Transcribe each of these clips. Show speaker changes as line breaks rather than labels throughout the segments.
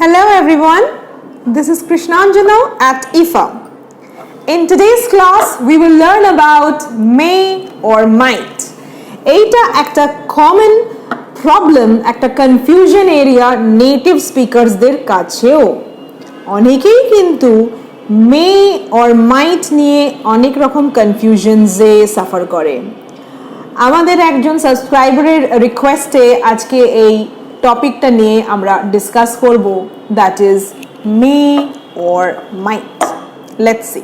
Hello everyone, this is Krishnanjana at EFA. In today's class, we will learn about may or might. এইটা একটা common problem, একটা confusion area native speakersদের কাছেও। অনেকেই কিন্তু may or might নিয়ে অনেক রকম confusions-এ suffer করে। আমাদের একজন সাবস্ক্রাইবারের রিকোয়েস্টে আজকে এই টপিকটা নিয়ে আমরা ডিসকাস করব, that is may or might. Let's see.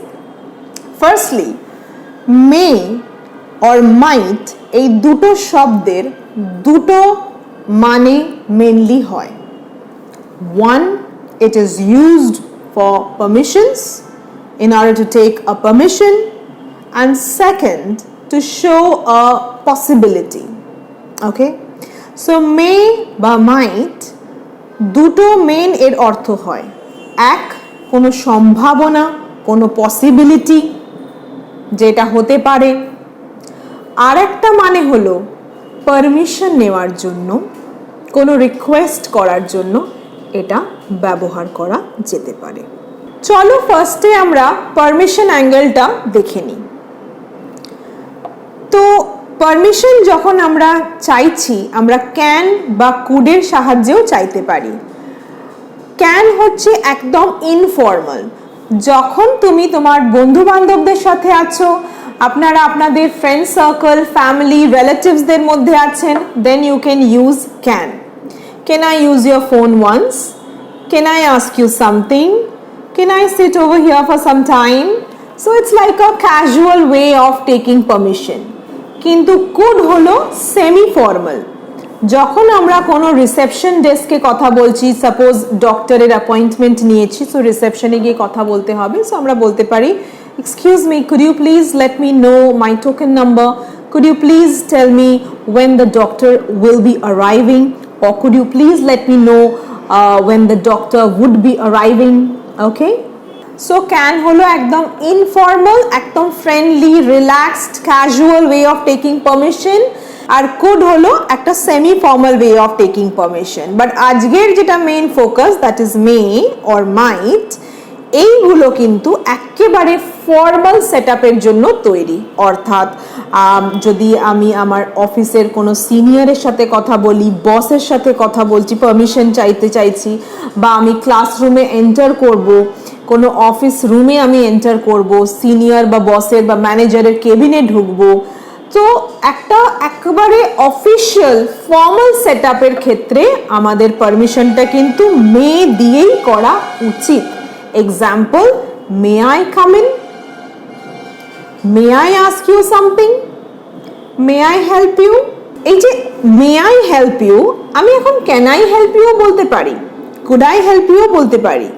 Firstly, may or might এই দুটো শব্দের দুটো মানে মেনলি হয়। One, it is used for permissions, in order to take a permission, and second, to show a possibility. Okay, so may বা might দুটো main এর অর্থ হয়। এক, কোনো সম্ভাবনা, কোনো পসিবিলিটি যেটা হতে পারে। আর একটা মানে হলো পারমিশন নেওয়ার জন্য, কোনো রিকোয়েস্ট করার জন্য এটা ব্যবহার করা যেতে পারে। চলো ফার্স্টে আমরা পারমিশন অ্যাঙ্গেলটা দেখে নিই। তো পারমিশন যখন আমরা চাইছি, আমরা ক্যান বা কুডের সাহায্যেও চাইতে পারি। ক্যান হচ্ছে একদম ইনফর্মাল। যখন তুমি তোমার বন্ধু বান্ধবদের সাথে আছো, আপনারা আপনাদের ফ্রেন্ড সার্কেল, ফ্যামিলি, রিলেটিভসদের মধ্যে আছেন, then you can use can. Can I use your phone once? Can I ask you something? Can I sit over here for some time? So it's like a casual way of taking permission. কিন্তু could হলো semi formal. যখন আমরা কোনো reception ডেস্কে কথা বলছি, suppose ডক্টরের appointment নিয়েছি, সো রিসেপশনে গিয়ে কথা বলতে হবে, সো আমরা বলতে পারি, excuse me, could you please let me know my token number? Could you please tell me when the doctor will be arriving? or could you please let me know when the doctor would be arriving? Okay, so can হলো একদম informal, একদম friendly, relaxed, casual way of taking permission. আর could হলো একটা semi formal way of taking permission. But আজকের যেটা main focus, that is may or might, এইগুলো কিন্তু একেবারে ফর্মাল সেটআপের জন্য তৈরি। অর্থাৎ যদি আমি আমার অফিসের কোনো সিনিয়রের সাথে কথা বলি, বসের সাথে কথা বলছি, পারমিশন চাইছি, বা আমি ক্লাসরুমে এন্টার করব, কোনো অফিস রুমে আমি এন্টার করব, সিনিয়র বা বসের বা ম্যানেজারের কেবিনে ঢুকবো, তো একটা একেবারে অফিশিয়াল ফর্মাল সেটআপের ক্ষেত্রে আমাদের পারমিশনটা কিন্তু মে দিয়েই করা উচিত। Example, may I come in? May I ask you something? May I help you? এই যে মে আই হেল্প ইউ, আমি এখন ক্যান আই হেল্প ইউ বলতে পারি, কুড আই হেল্প ইউ বলতে পারি,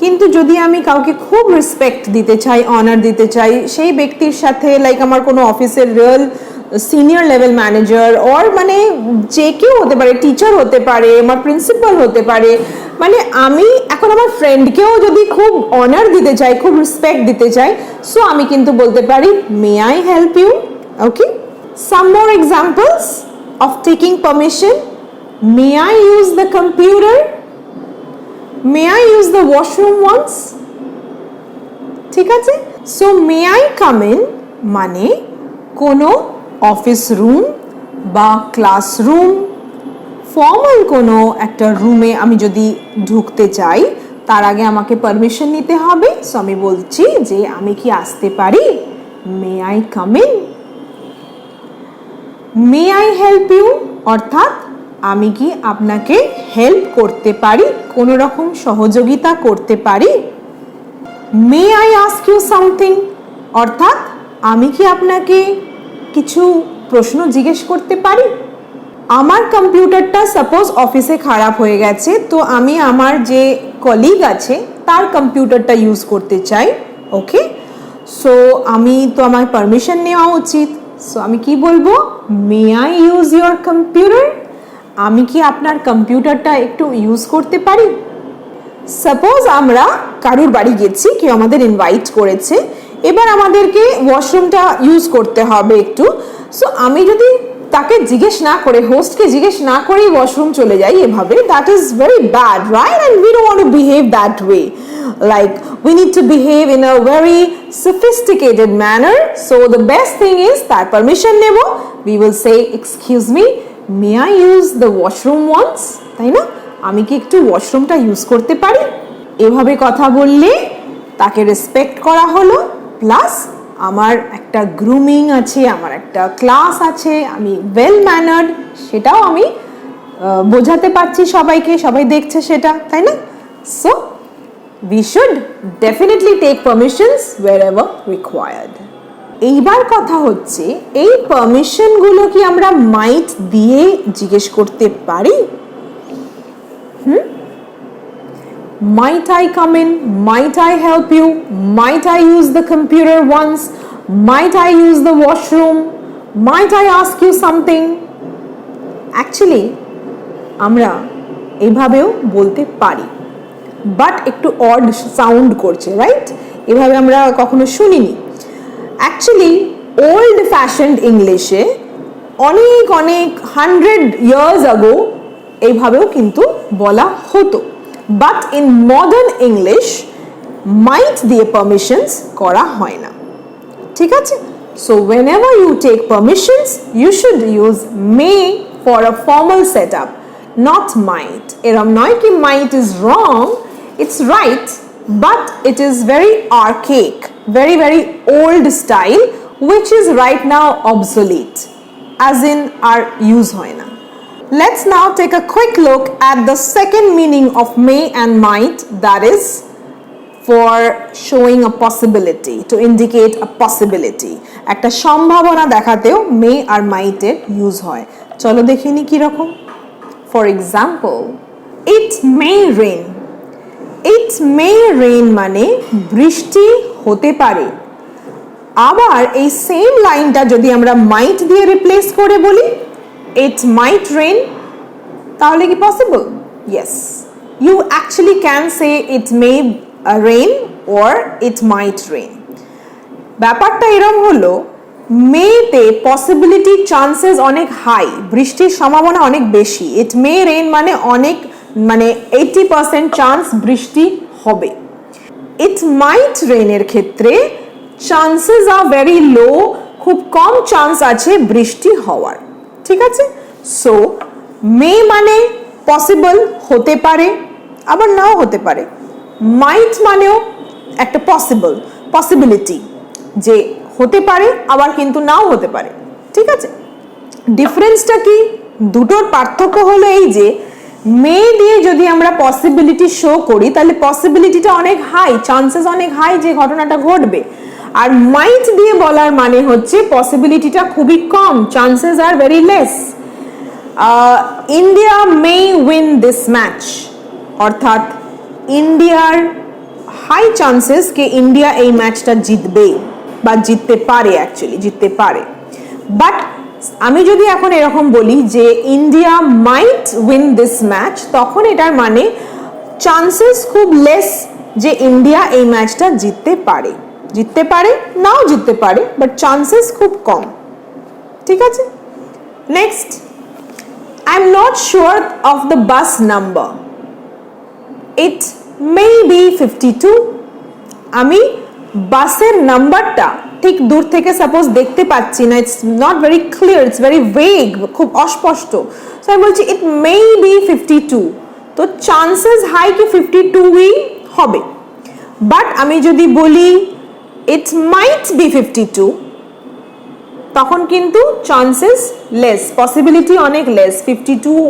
কিন্তু যদি আমি কাউকে খুব রেসপেক্ট দিতে চাই, অনার দিতে চাই, সেই ব্যক্তির সাথে, লাইক আমার কোনো অফিসের real senior level manager, or মানে যে কেউ হতে পারে, টিচার হতে পারে, আমার প্রিন্সিপাল হতে পারে, মানে আমি এখন আমার ফ্রেন্ডকেও যদি খুব অনার দিতে চাই, খুব রেসপেক্ট দিতে চাই, সো আমি কিন্তু বলতে পারি may I help you. Okay, some more examples of taking permission. May I use the computer? May I use the washroom once? ঠিক আছে, so may I come in মানে কোনো অফিস রুম বা ক্লাসরুম, ফর্মাল কোনো একটা রুমে আমি যদি ঢুকতে চাই, তার আগে আমাকে পারমিশন নিতে হবে। সো আমি বলছি যে আমি কি আসতে পারি? May I come in? May I help you অর্থাৎ আমি কি আপনাকে হেল্প করতে পারি, কোনো রকম সহযোগিতা করতে পারি? May I ask you something অর্থাৎ আমি কি আপনাকে কিছু প্রশ্ন জিজ্ঞেস করতে পারি? আমার কম্পিউটারটা সাপোজ অফিসে খারাপ হয়ে গেছে, তো আমি আমার যে কলিগ আছে তার কম্পিউটারটা ইউজ করতে চাই। ওকে, সো আমি তো আমার পারমিশন নেওয়া উচিত। সো আমি কি বলবো? মে আই ইউজ ইউর কম্পিউটার? আমি কি আপনার কম্পিউটারটা একটু ইউজ করতে পারি? সাপোজ আমরা কারুর বাড়ি গেছি, কেউ আমাদের ইনভাইট করেছে, এবার আমাদেরকে ওয়াশরুমটা ইউজ করতে হবে একটু। সো আমি যদি তাকে জিজ্ঞেস না করে, হোস্টকে জিজ্ঞেস না করেই ওয়াশরুম চলে যাই এভাবে, that is very bad, right? And we don't want to behave that way. Like, we need to behave in a very sophisticated manner. So the best thing is that permission nebo, we will say, excuse me, may I use the washroom once? তাই না? আমি কি একটু ওয়াশরুমটা use করতে পারি? এভাবে কথা বললে তাকে রেসপেক্ট করা হলো, প্লাস আমার একটা গ্রুমিং আছে, আমার একটা ক্লাস আছে, আমি ওয়েল ম্যানার্ড, সেটাও আমি বোঝাতে পারছি সবাইকে, সবাই দেখছে সেটা, তাই না? So we should definitely take permissions wherever required. এইবার কথা হচ্ছে, এই পারমিশনগুলো কি আমরা মাইট দিয়ে জিজ্ঞেস করতে পারি? Might I come in? Might I help you? Might I use the computer once? Might I use the washroom? Might I ask you something? Actually, আমরা এভাবেও বলতে পারি, বাট একটু অড সাউন্ড করছে, রাইট? এভাবে আমরা কখনো শুনিনি। অ্যাকচুয়ালি ওল্ড ফ্যাশনড ইংলিশে অনেক 100 ইয়ার্স আগো এইভাবেও কিন্তু বলা হতো, বাট ইন মডার্ন ইংলিশ মাইট দিয়ে পারমিশনস করা হয় না, ঠিক আছে? So whenever you take permissions, you should use may for a formal setup, not might. এরম নয় কি might is wrong, it's right, but it is very archaic, very old style, which is right now obsolete, as in our use হয় না। Let's now take a quick look at the second meaning of may and might, that is for showing a possibility, to indicate a possibility. একটা সম্ভাবনা দেখাতেও may আর might এর use হয়। চলো দেখিনি কি রকম। For example, it may rain. It may rain মানে বৃষ্টি হতে পারে। আবার এই সেম লাইনটা যদি আমরা might দিয়ে রিপ্লেস করে বলি, it might rain, তাহলে কি possible? Yes, you actually can say it may rain or it might rain. ব্যাপারটা এরকম হলো, মেতে পসিবিলিটি চান্সেস অনেক হাই, বৃষ্টির সম্ভাবনা অনেক বেশি। ইট মে রেইন মানে অনেক, মানে 80% চান্স বৃষ্টি হবে। ইট মাইট রেইনের ক্ষেত্রে চান্সেস আর ভেরি লো, খুব কম চান্স আছে বৃষ্টি হওয়ার, ঠিক আছে? সো মে মানে পসিবল, হতে পারে, আবার নাও হতে পারে। মাইট মানেও একটা পসিবিলিটি, যে হতে পারে আবার কিন্তু নাও হতে পারে, ঠিক আছে? ডিফারেন্সটা কি? দুটোর পার্থক্য হলো এই যে মে দিয়ে যদি আমরা পসিবিলিটি শো করি, তাহলে পসিবিলিটিটা অনেক হাই, চান্সেস অনেক হাই যে ঘটনাটা ঘটবে। আর মাইট দিয়ে বলার মানে হচ্ছে পসিবিলিটিটা খুবই কম, chances are very less. India may win this match, অর্থাৎ ইন্ডিয়ার হাই চান্সেস কে ইন্ডিয়া এই ম্যাচটা জিতবে বা জিততে পারে, অ্যাকচুয়ালি জিততে পারে। বাট আমি যদি এখন এরকম বলি যে India might win this match, তখন এটার মানে চান্সেস খুব লেস যে ইন্ডিয়া এই ম্যাচটা জিততে পারে, নাও জিততে পারে, বাট চান্সেস খুব কম, ঠিক আছে? Next, I am not sure of the bus number, it may be 52। আমি বাসের নাম্বারটা ঠিক দূর থেকে সাপোজ দেখতে পাচ্ছি না, it's not very clear, it's very vague, খুব অস্পষ্ট। সো আমি বলছি ইট মে বি 52, তো চান্সেস হাই কি 52ই হবে। বাট আমি যদি বলি ইট মাইট বি 52, তখন কিন্তু চান্সেস লেস, পসিবিলিটি অনেক লেস, 52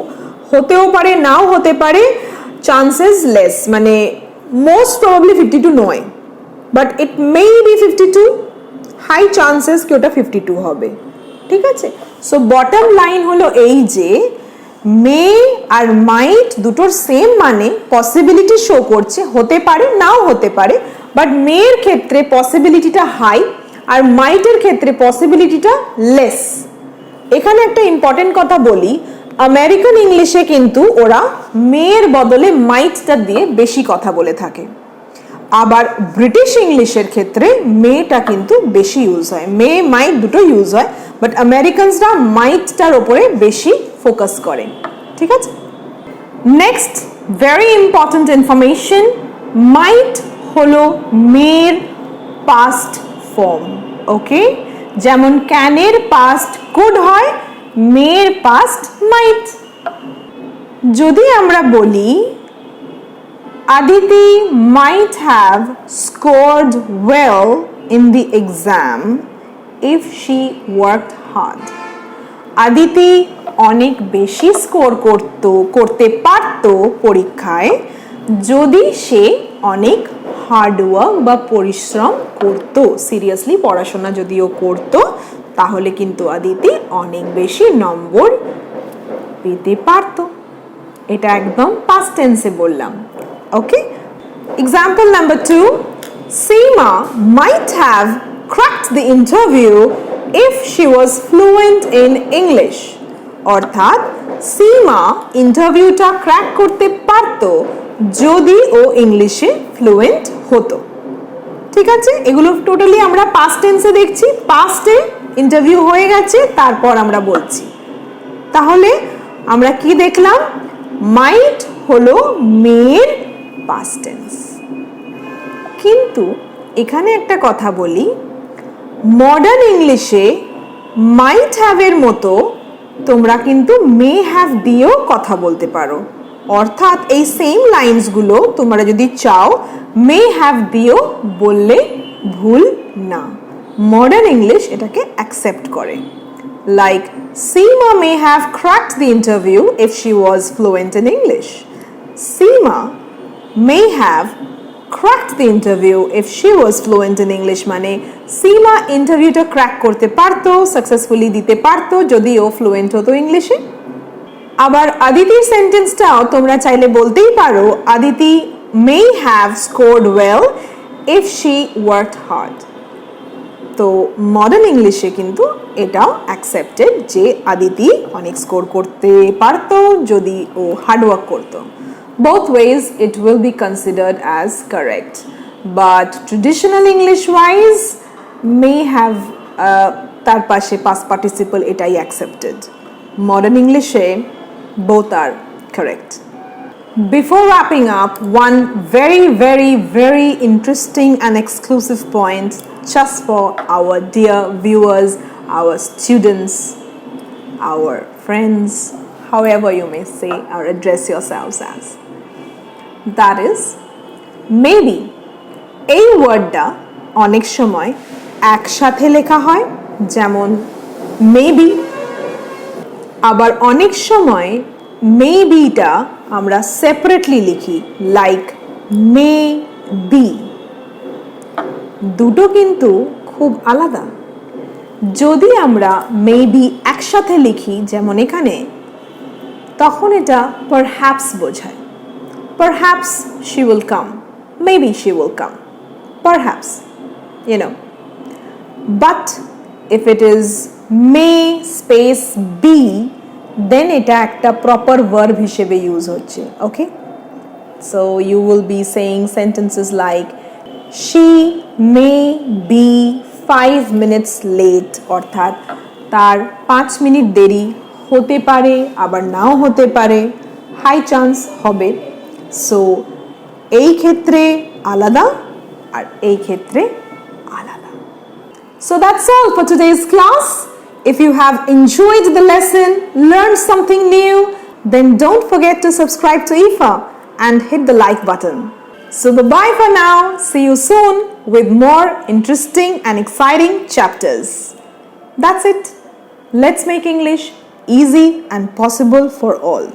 হতেও পারে, নাও হতে পারে, চান্সেস লেস, মানে মোস্ট প্রবাবলি 52 নয়, but it may be 52, high chances কি ওটা 52 হবে, ঠিক আছে? সো বটম লাইন হলো এই যে মে আর মাইট দুটোর সেম মানে পসিবিলিটি শো করছে, হতে পারে নাও হতে পারে, বাট মেয়ের ক্ষেত্রে পসিবিলিটিটা হাই আর মাইটের ক্ষেত্রে পসিবিলিটিটা লেস। এখানে একটা ইম্পর্টেন্ট কথা বলি, আমেরিকান ইংলিশে কিন্তু ওরা মেয়ের বদলে মাইটটা দিয়ে বেশি কথা বলে থাকে। আবার ব্রিটিশ ইংলিশের ক্ষেত্রে মেটা কিন্তু বেশি ইউজ হয়, মে মাইট দুটো ইউজ হয়, বাট আমেরিকানসরা মাইটটার ওপরে বেশি ফোকাস করে। ঠিক আছে, নেক্সট ভেরি ইম্পর্টেন্ট ইনফরমেশন, মাইট হলো মের পাস্ট ফর্ম। ওকে, যেমন ক্যানের পাস্ট কুড হয়, মের পাস্ট মাইট। যদি আমরা বলি Aditi might have scored well in the exam if she worked hard. Aditi অনেক বেশি স্কোর করতে পারত পরীক্ষায় যদি সে অনেক হার্ডওয়ার্ক বা পরিশ্রম করত, সিরিয়াসলি পড়াশোনা যদিও করত, তাহলে কিন্তু আদিতি অনেক বেশি নম্বর পেতে পারত। এটা একদম পাস্ট টেন্সে বললাম। ওকে, example number 2, Seema might have cracked the interview if she was fluent in English. অর্থাৎ সীমা ইন্টারভিউটা ক্র্যাক করতে পারত যদি ও ইংলিশে ফ্লুয়েন্ট হতো। ঠিক আছে, এগুলো টোটালি আমরা পাস্ট টেন্সে দেখছি, পাস্টে ইন্টারভিউ হয়ে গেছে, তারপর আমরা বলছি। তাহলে আমরা কি দেখলাম? মাইট হলো মের পাস্ট টেন্স। কিন্তু এখানে একটা কথা বলি, মডার্ন ইংলিশে মাইট হ্যাভ এর মতো তোমরা কিন্তু মে হ্যাভ দিয়েও কথা বলতে পারো। অর্থাৎ এই সেম লাইনসগুলো তোমরা যদি চাও মে হ্যাভ দিয়েও বললে ভুল না। মডার্ন ইংলিশ এটাকে অ্যাকসেপ্ট করে। Like Seema may have cracked the interview if she was fluent in English. Seema may have cracked the interview if she was fluent in English মানে সীমা ইন্টারভিউটা ক্র্যাক করতে পারতো, সাকসেসফুলি দিতে পারতো যদি ও ফ্লুয়েন্ট হতো ইংলিশে। আবার আদিতির সেন্টেন্সটাও তোমরা চাইলে বলতেই পারো Aditi may have scored well if she worked hard। তো মডার্ন ইংলিশে কিন্তু এটাও অ্যাকসেপ্টেড যে আদিতি অনেক স্কোর করতে পারতো যদি ও হার্ডওয়ার্ক করতো। Both ways it will be considered as correct, but traditional English wise may have তার পাশে past participle এটাই accepted. Modern English both are correct. Before wrapping up, one very interesting and exclusive point just for our dear viewers, our students, our friends, however you may say or address yourselves as. That is, maybe এই ওয়ার্ডটা অনেক সময় একসাথে লেখা হয়, যেমন maybe. আবার অনেক সময় মেবিটা আমরা সেপারেটলি লিখি, লাইক মে বি। দুটো কিন্তু খুব আলাদা। যদি আমরা মেবি একসাথে লিখি যেমন এখানে, তখন এটা পারহ্যাপস বোঝায়। Perhaps she will come. Maybe she will come. Perhaps, you know. But if it is may space be, then এটা একটা proper verb হিসেবে use হচ্ছে, okay? So you will be saying sentences like she may be 5 minutes late, অর্থাৎ তার 5 minute দেরি হতে পারে, আবার নাও হতে পারে, হাই চান্স হবে। সো এই ক্ষেত্রে আলাদা আর এই ক্ষেত্রে আলাদা। So that's all for today's class. If you have enjoyed the lesson, learned something new, then don't forget to subscribe to EFA and hit the like button. So bye-bye for now. See you soon with more interesting and exciting chapters. That's it. Let's make English easy and possible for all.